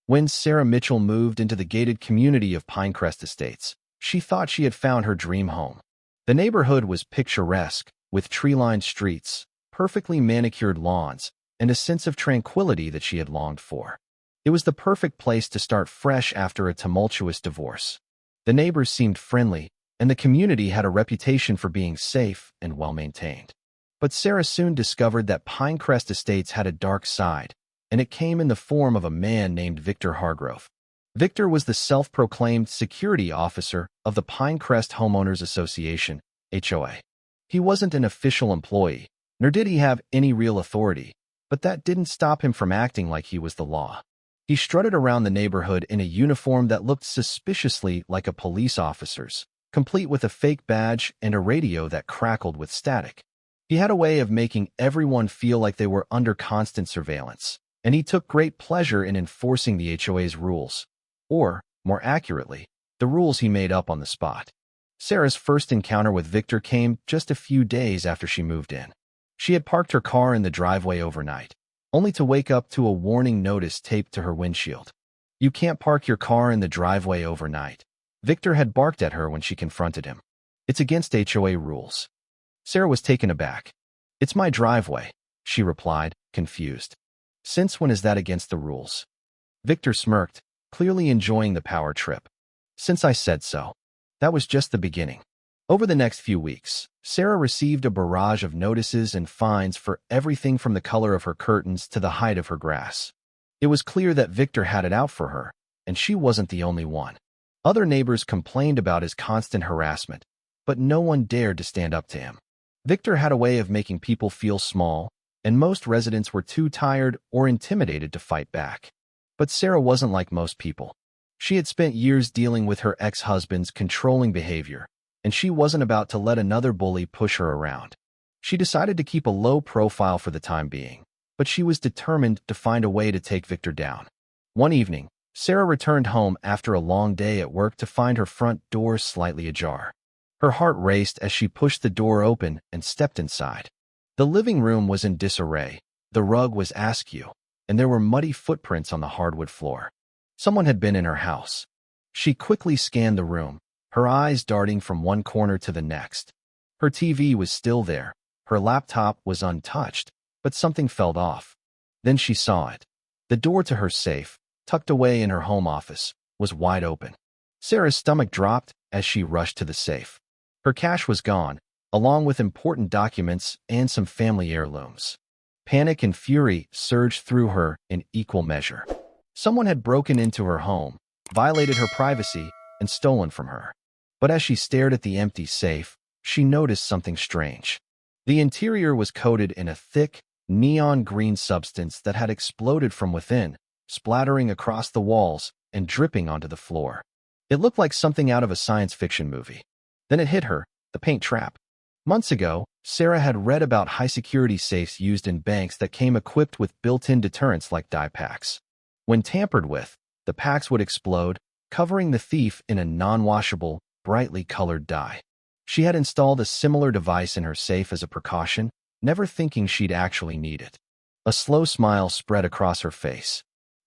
When Sarah Mitchell moved into the gated community of Pinecrest Estates, she thought she had found her dream home. The neighborhood was picturesque, with tree-lined streets, perfectly manicured lawns, and a sense of tranquility that she had longed for. It was the perfect place to start fresh after a tumultuous divorce. The neighbors seemed friendly, and the community had a reputation for being safe and well-maintained. But Sarah soon discovered that Pinecrest Estates had a dark side, and it came in the form of a man named Victor Hargrove. Victor was the self-proclaimed security officer of the Pinecrest Homeowners Association, HOA. He wasn't an official employee, nor did he have any real authority, but that didn't stop him from acting like he was the law. He strutted around the neighborhood in a uniform that looked suspiciously like a police officer's, complete with a fake badge and a radio that crackled with static. He had a way of making everyone feel like they were under constant surveillance, and he took great pleasure in enforcing the HOA's rules. Or, more accurately, the rules he made up on the spot. Sarah's first encounter with Victor came just a few days after she moved in. She had parked her car in the driveway overnight, only to wake up to a warning notice taped to her windshield. "You can't park your car in the driveway overnight," Victor had barked at her when she confronted him. "It's against HOA rules." Sarah was taken aback. "It's my driveway," she replied, confused. "Since when is that against the rules?" Victor smirked, clearly enjoying the power trip. "Since I said so." That was just the beginning. Over the next few weeks, Sarah received a barrage of notices and fines for everything from the color of her curtains to the height of her grass. It was clear that Victor had it out for her, and she wasn't the only one. Other neighbors complained about his constant harassment, but no one dared to stand up to him. Victor had a way of making people feel small, and most residents were too tired or intimidated to fight back. But Sarah wasn't like most people. She had spent years dealing with her ex-husband's controlling behavior, and she wasn't about to let another bully push her around. She decided to keep a low profile for the time being, but she was determined to find a way to take Victor down. One evening, Sarah returned home after a long day at work to find her front door slightly ajar. Her heart raced as she pushed the door open and stepped inside. The living room was in disarray, the rug was askew, and there were muddy footprints on the hardwood floor. Someone had been in her house. She quickly scanned the room, her eyes darting from one corner to the next. Her TV was still there, her laptop was untouched, but something felt off. Then she saw it. The door to her safe, tucked away in her home office, was wide open. Sarah's stomach dropped as she rushed to the safe. Her cash was gone, along with important documents and some family heirlooms. Panic and fury surged through her in equal measure. Someone had broken into her home, violated her privacy, and stolen from her. But as she stared at the empty safe, she noticed something strange. The interior was coated in a thick, neon green substance that had exploded from within, splattering across the walls and dripping onto the floor. It looked like something out of a science fiction movie. Then it hit her, the paint trap. Months ago, Sarah had read about high-security safes used in banks that came equipped with built-in deterrents like dye packs. When tampered with, the packs would explode, covering the thief in a non-washable, brightly colored dye. She had installed a similar device in her safe as a precaution, never thinking she'd actually need it. A slow smile spread across her face.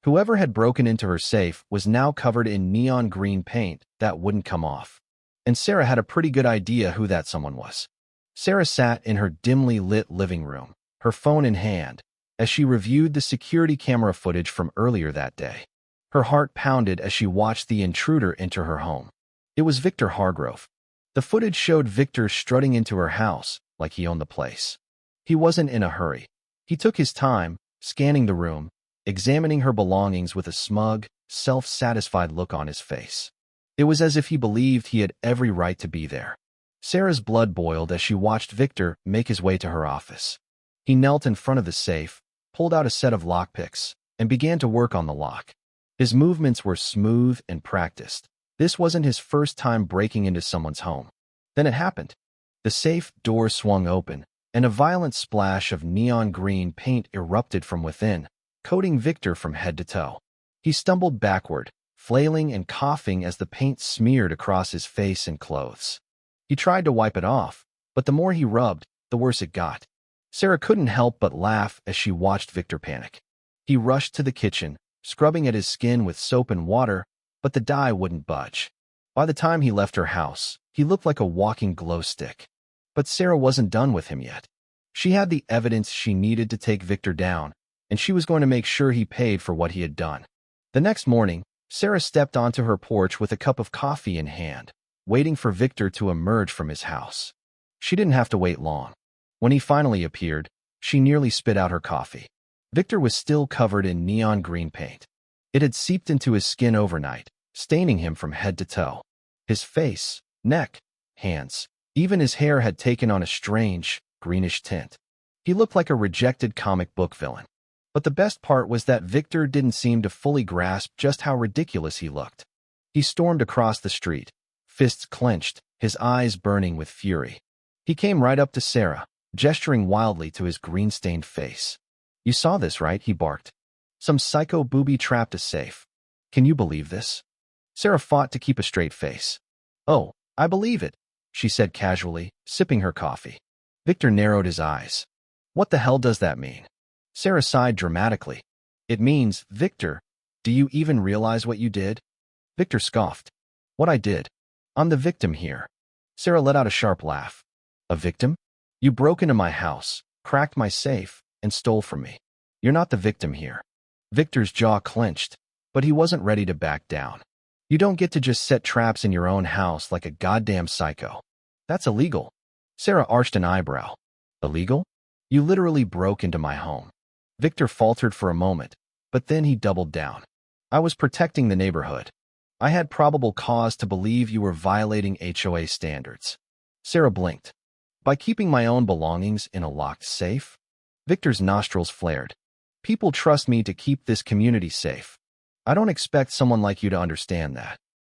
Whoever had broken into her safe was now covered in neon green paint that wouldn't come off. And Sarah had a pretty good idea who that someone was. Sarah sat in her dimly lit living room, her phone in hand, as she reviewed the security camera footage from earlier that day. Her heart pounded as she watched the intruder enter her home. It was Victor Hargrove. The footage showed Victor strutting into her house like he owned the place. He wasn't in a hurry. He took his time, scanning the room, examining her belongings with a smug, self-satisfied look on his face. It was as if he believed he had every right to be there. Sarah's blood boiled as she watched Victor make his way to her office. He knelt in front of the safe, pulled out a set of lockpicks, and began to work on the lock. His movements were smooth and practiced. This wasn't his first time breaking into someone's home. Then it happened. The safe door swung open, and a violent splash of neon green paint erupted from within, coating Victor from head to toe. He stumbled backward, flailing and coughing as the paint smeared across his face and clothes. He tried to wipe it off, but the more he rubbed, the worse it got. Sarah couldn't help but laugh as she watched Victor panic. He rushed to the kitchen, scrubbing at his skin with soap and water, but the dye wouldn't budge. By the time he left her house, he looked like a walking glow stick. But Sarah wasn't done with him yet. She had the evidence she needed to take Victor down, and she was going to make sure he paid for what he had done. The next morning, Sarah stepped onto her porch with a cup of coffee in hand, waiting for Victor to emerge from his house. She didn't have to wait long. When he finally appeared, she nearly spit out her coffee. Victor was still covered in neon green paint. It had seeped into his skin overnight, staining him from head to toe. His face, neck, hands, even his hair had taken on a strange, greenish tint. He looked like a rejected comic book villain. But the best part was that Victor didn't seem to fully grasp just how ridiculous he looked. He stormed across the street, fists clenched, his eyes burning with fury. He came right up to Sarah, gesturing wildly to his green-stained face. "You saw this, right?" he barked. "Some psycho booby trapped us safe. Can you believe this?" Sarah fought to keep a straight face. "Oh, I believe it," she said casually, sipping her coffee. Victor narrowed his eyes. "What the hell does that mean?" Sarah sighed dramatically. "It means, Victor, do you even realize what you did?" Victor scoffed. "What I did? I'm the victim here." Sarah let out a sharp laugh. "A victim? You broke into my house, cracked my safe, and stole from me. You're not the victim here." Victor's jaw clenched, but he wasn't ready to back down. "You don't get to just set traps in your own house like a goddamn psycho. That's illegal." Sarah arched an eyebrow. "Illegal? You literally broke into my home." Victor faltered for a moment, but then he doubled down. "I was protecting the neighborhood. I had probable cause to believe you were violating HOA standards." Sarah blinked. "By keeping my own belongings in a locked safe?" Victor's nostrils flared. "People trust me to keep this community safe. I don't expect someone like you to understand that."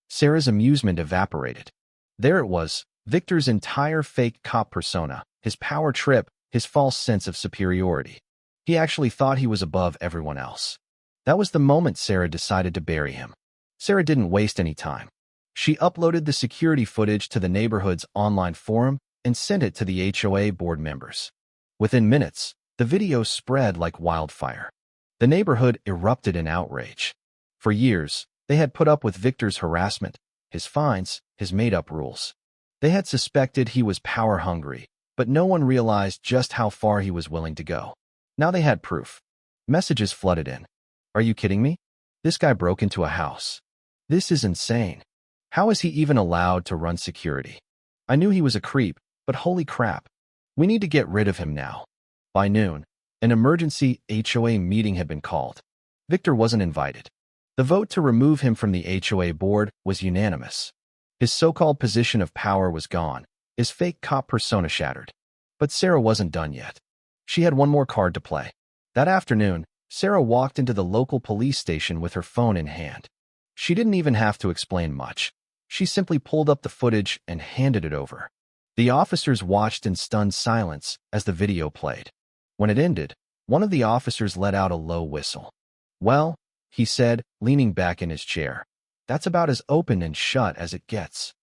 Sarah's amusement evaporated. There it was, Victor's entire fake cop persona, his power trip, his false sense of superiority. He actually thought he was above everyone else. That was the moment Sarah decided to bury him. Sarah didn't waste any time. She uploaded the security footage to the neighborhood's online forum and sent it to the HOA board members. Within minutes, the video spread like wildfire. The neighborhood erupted in outrage. For years, they had put up with Victor's harassment, his fines, his made-up rules. They had suspected he was power-hungry, but no one realized just how far he was willing to go. Now they had proof. Messages flooded in. "Are you kidding me? This guy broke into a house. This is insane. How is he even allowed to run security? I knew he was a creep, but holy crap. We need to get rid of him now." By noon, an emergency HOA meeting had been called. Victor wasn't invited. The vote to remove him from the HOA board was unanimous. His so-called position of power was gone, his fake cop persona shattered. But Sarah wasn't done yet. She had one more card to play. That afternoon, Sarah walked into the local police station with her phone in hand. She didn't even have to explain much. She simply pulled up the footage and handed it over. The officers watched in stunned silence as the video played. When it ended, one of the officers let out a low whistle. "Well," he said, leaning back in his chair, "that's about as open and shut as it gets."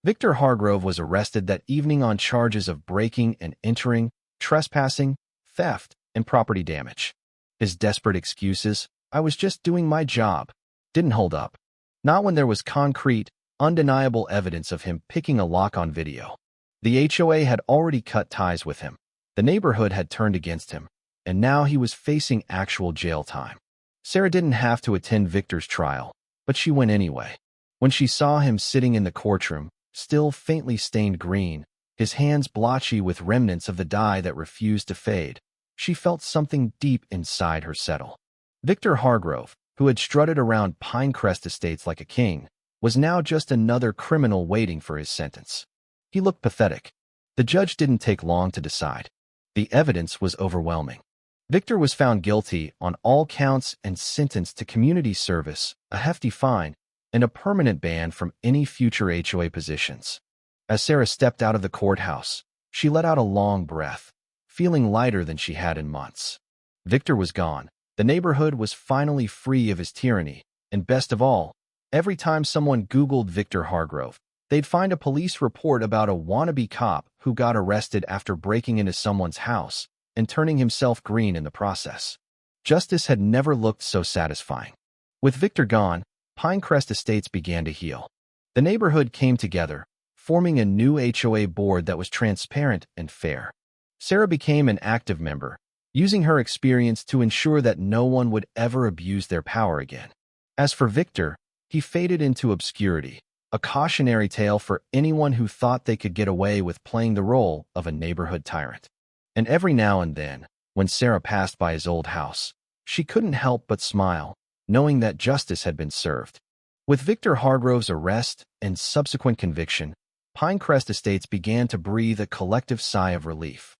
Victor Hargrove was arrested that evening on charges of breaking and entering, trespassing, theft, and property damage. His desperate excuses, "I was just doing my job," didn't hold up. Not when there was concrete, undeniable evidence of him picking a lock on video. The HOA had already cut ties with him. The neighborhood had turned against him, and now he was facing actual jail time. Sarah didn't have to attend Victor's trial, but she went anyway. When she saw him sitting in the courtroom, still faintly stained green, his hands blotchy with remnants of the dye that refused to fade, she felt something deep inside her settle. Victor Hargrove, who had strutted around Pinecrest Estates like a king, was now just another criminal waiting for his sentence. He looked pathetic. The judge didn't take long to decide. The evidence was overwhelming. Victor was found guilty on all counts and sentenced to community service, a hefty fine, and a permanent ban from any future HOA positions. As Sarah stepped out of the courthouse, she let out a long breath, feeling lighter than she had in months. Victor was gone. The neighborhood was finally free of his tyranny, and best of all, every time someone Googled Victor Hargrove, they'd find a police report about a wannabe cop who got arrested after breaking into someone's house and turning himself green in the process. Justice had never looked so satisfying. With Victor gone, Pinecrest Estates began to heal. The neighborhood came together, forming a new HOA board that was transparent and fair. Sarah became an active member, using her experience to ensure that no one would ever abuse their power again. As for Victor, he faded into obscurity, a cautionary tale for anyone who thought they could get away with playing the role of a neighborhood tyrant. And every now and then, when Sarah passed by his old house, she couldn't help but smile, knowing that justice had been served. With Victor Hargrove's arrest and subsequent conviction, Pinecrest Estates began to breathe a collective sigh of relief.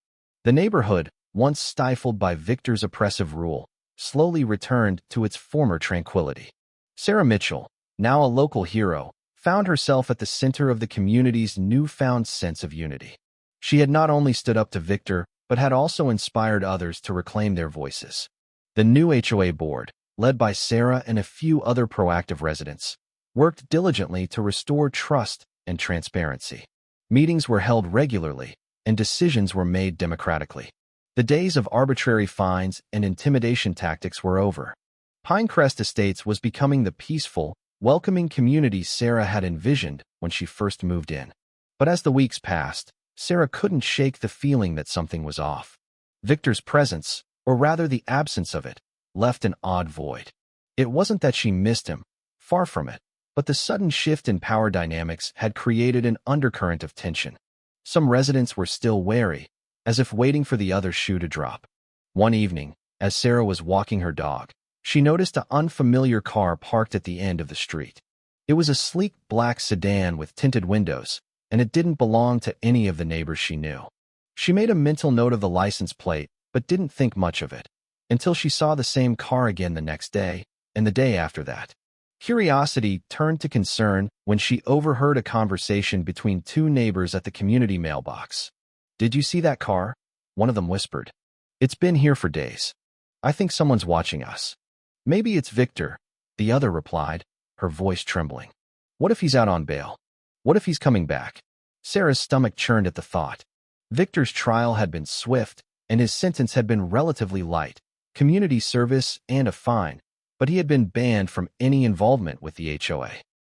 The neighborhood, once stifled by Victor's oppressive rule, slowly returned to its former tranquility. Sarah Mitchell, now a local hero, found herself at the center of the community's newfound sense of unity. She had not only stood up to Victor, but had also inspired others to reclaim their voices. The new HOA board, led by Sarah and a few other proactive residents, worked diligently to restore trust and transparency. Meetings were held regularly, and decisions were made democratically. The days of arbitrary fines and intimidation tactics were over. Pinecrest Estates was becoming the peaceful, welcoming community Sarah had envisioned when she first moved in. But as the weeks passed, Sarah couldn't shake the feeling that something was off. Victor's presence, or rather the absence of it, left an odd void. It wasn't that she missed him, far from it, but the sudden shift in power dynamics had created an undercurrent of tension. Some residents were still wary, as if waiting for the other shoe to drop. One evening, as Sarah was walking her dog, she noticed an unfamiliar car parked at the end of the street. It was a sleek black sedan with tinted windows, and it didn't belong to any of the neighbors she knew. She made a mental note of the license plate, but didn't think much of it, until she saw the same car again the next day, and the day after that. Curiosity turned to concern when she overheard a conversation between two neighbors at the community mailbox. "Did you see that car?" one of them whispered. "It's been here for days. I think someone's watching us." "Maybe it's Victor," the other replied, her voice trembling. "What if he's out on bail? What if he's coming back?" Sarah's stomach churned at the thought. Victor's trial had been swift, and his sentence had been relatively light, community service and a fine, but he had been banned from any involvement with the HOA.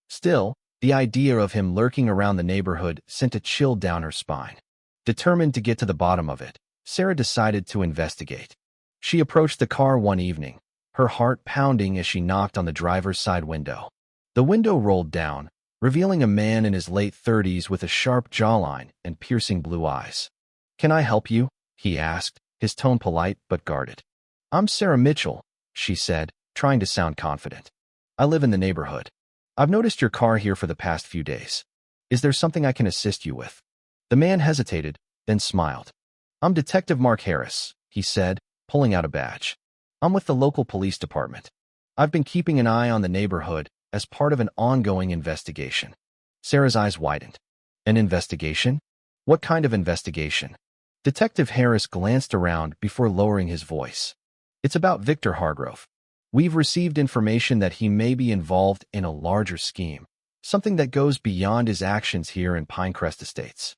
Still, the idea of him lurking around the neighborhood sent a chill down her spine. Determined to get to the bottom of it, Sarah decided to investigate. She approached the car one evening, her heart pounding as she knocked on the driver's side window. The window rolled down, revealing a man in his late 30s with a sharp jawline and piercing blue eyes. "Can I help you?" he asked, his tone polite but guarded. "I'm Sarah Mitchell," she said, trying to sound confident. "I live in the neighborhood. I've noticed your car here for the past few days. Is there something I can assist you with?" The man hesitated, then smiled. "I'm Detective Mark Harris," he said, pulling out a badge. "I'm with the local police department. I've been keeping an eye on the neighborhood as part of an ongoing investigation." Sarah's eyes widened. "An investigation? What kind of investigation?" Detective Harris glanced around before lowering his voice. "It's about Victor Hargrove. We've received information that he may be involved in a larger scheme, something that goes beyond his actions here in Pinecrest Estates."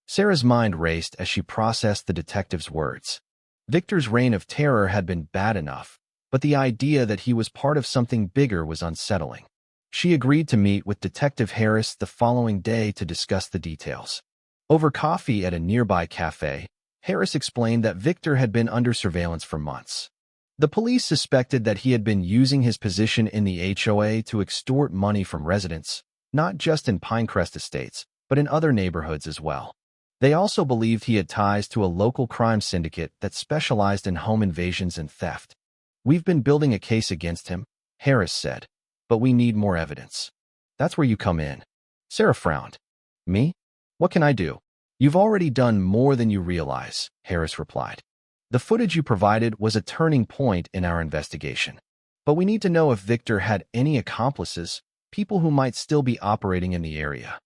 Sarah's mind raced as she processed the detective's words. Victor's reign of terror had been bad enough, but the idea that he was part of something bigger was unsettling. She agreed to meet with Detective Harris the following day to discuss the details. Over coffee at a nearby cafe, Harris explained that Victor had been under surveillance for months. The police suspected that he had been using his position in the HOA to extort money from residents, not just in Pinecrest Estates, but in other neighborhoods as well. They also believed he had ties to a local crime syndicate that specialized in home invasions and theft. "We've been building a case against him," Harris said, "but we need more evidence." "That's where you come in." Sarah frowned. "Me? What can I do?" "You've already done more than you realize," Harris replied. "The footage you provided was a turning point in our investigation. But we need to know if Victor had any accomplices, people who might still be operating in the area."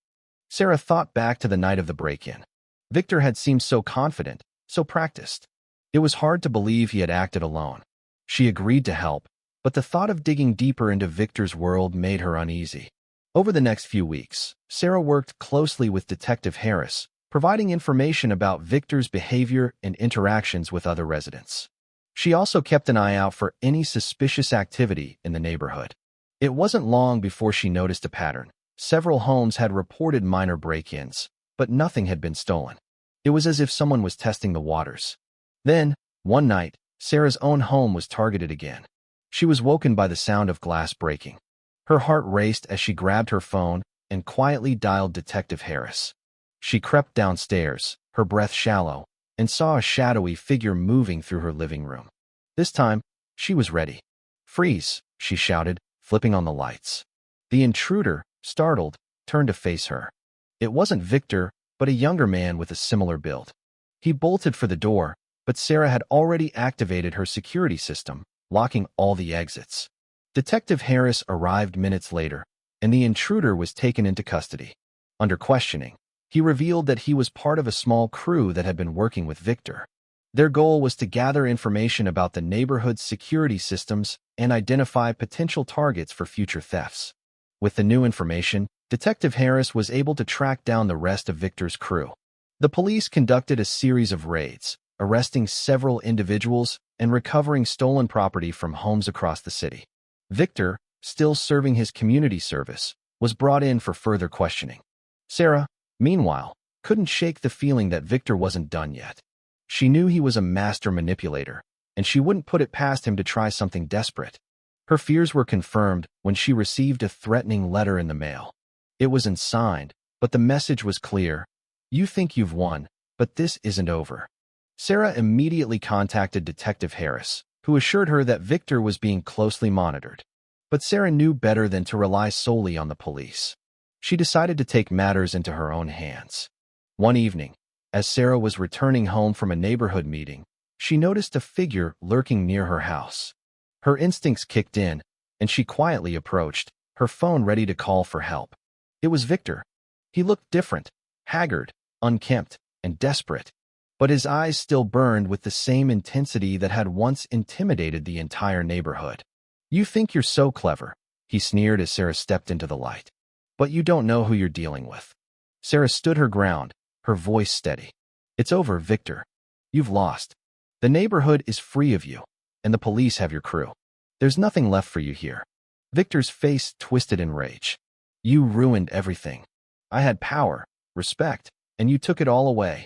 Sarah thought back to the night of the break-in. Victor had seemed so confident, so practiced. It was hard to believe he had acted alone. She agreed to help, but the thought of digging deeper into Victor's world made her uneasy. Over the next few weeks, Sarah worked closely with Detective Harris, providing information about Victor's behavior and interactions with other residents. She also kept an eye out for any suspicious activity in the neighborhood. It wasn't long before she noticed a pattern. Several homes had reported minor break-ins, but nothing had been stolen. It was as if someone was testing the waters. Then, one night, Sarah's own home was targeted again. She was woken by the sound of glass breaking. Her heart raced as she grabbed her phone and quietly dialed Detective Harris. She crept downstairs, her breath shallow, and saw a shadowy figure moving through her living room. This time, she was ready. "Freeze!" she shouted, flipping on the lights. The intruder, startled, turned to face her. It wasn't Victor, but a younger man with a similar build. He bolted for the door, but Sarah had already activated her security system, locking all the exits. Detective Harris arrived minutes later, and the intruder was taken into custody. Under questioning, he revealed that he was part of a small crew that had been working with Victor. Their goal was to gather information about the neighborhood's security systems and identify potential targets for future thefts. With the new information, Detective Harris was able to track down the rest of Victor's crew. The police conducted a series of raids, arresting several individuals and recovering stolen property from homes across the city. Victor, still serving his community service, was brought in for further questioning. Sarah, meanwhile, couldn't shake the feeling that Victor wasn't done yet. She knew he was a master manipulator, and she wouldn't put it past him to try something desperate. Her fears were confirmed when she received a threatening letter in the mail. It was unsigned, but the message was clear. "You think you've won, but this isn't over." Sarah immediately contacted Detective Harris, who assured her that Victor was being closely monitored. But Sarah knew better than to rely solely on the police. She decided to take matters into her own hands. One evening, as Sarah was returning home from a neighborhood meeting, she noticed a figure lurking near her house. Her instincts kicked in, and she quietly approached, her phone ready to call for help. It was Victor. He looked different, haggard, unkempt, and desperate, but his eyes still burned with the same intensity that had once intimidated the entire neighborhood. "You think you're so clever," he sneered as Sarah stepped into the light. "But you don't know who you're dealing with." Sarah stood her ground, her voice steady. "It's over, Victor. You've lost. The neighborhood is free of you, and the police have your crew. There's nothing left for you here." Victor's face twisted in rage. "You ruined everything. I had power, respect, and you took it all away."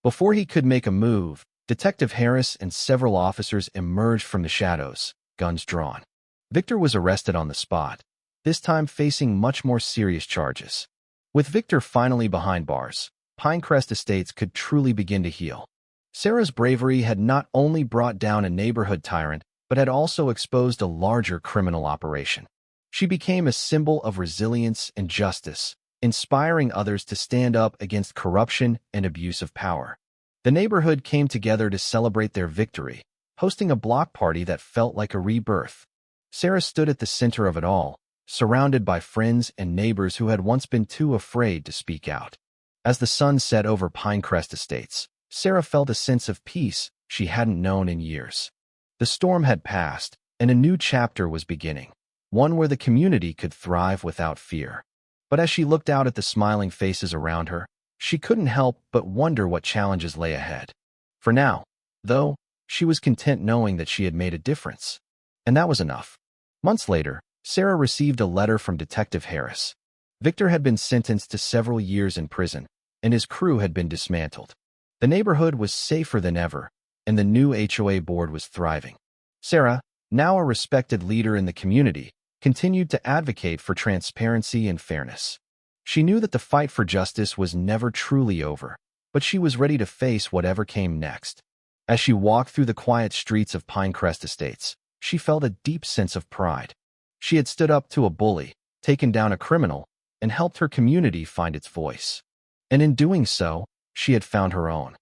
Before he could make a move, Detective Harris and several officers emerged from the shadows, guns drawn. Victor was arrested on the spot, this time facing much more serious charges. With Victor finally behind bars, Pinecrest Estates could truly begin to heal. Sarah's bravery had not only brought down a neighborhood tyrant, but had also exposed a larger criminal operation. She became a symbol of resilience and justice, inspiring others to stand up against corruption and abuse of power. The neighborhood came together to celebrate their victory, hosting a block party that felt like a rebirth. Sarah stood at the center of it all, surrounded by friends and neighbors who had once been too afraid to speak out. As the sun set over Pinecrest Estates, Sarah felt a sense of peace she hadn't known in years. The storm had passed, and a new chapter was beginning, one where the community could thrive without fear. But as she looked out at the smiling faces around her, she couldn't help but wonder what challenges lay ahead. For now, though, she was content knowing that she had made a difference. And that was enough. Months later, Sarah received a letter from Detective Harris. Victor had been sentenced to several years in prison, and his crew had been dismantled. The neighborhood was safer than ever, and the new HOA board was thriving. Sarah, now a respected leader in the community, continued to advocate for transparency and fairness. She knew that the fight for justice was never truly over, but she was ready to face whatever came next. As she walked through the quiet streets of Pinecrest Estates, she felt a deep sense of pride. She had stood up to a bully, taken down a criminal, and helped her community find its voice. And in doing so, she had found her own.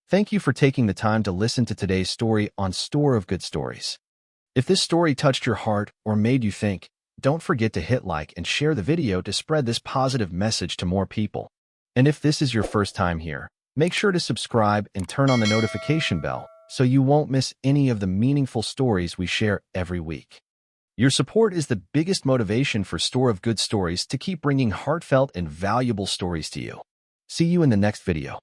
Thank you for taking the time to listen to today's story on Store of Good Stories. If this story touched your heart or made you think, don't forget to hit like and share the video to spread this positive message to more people. And if this is your first time here, make sure to subscribe and turn on the notification bell so you won't miss any of the meaningful stories we share every week. Your support is the biggest motivation for Store of Good Stories to keep bringing heartfelt and valuable stories to you. See you in the next video.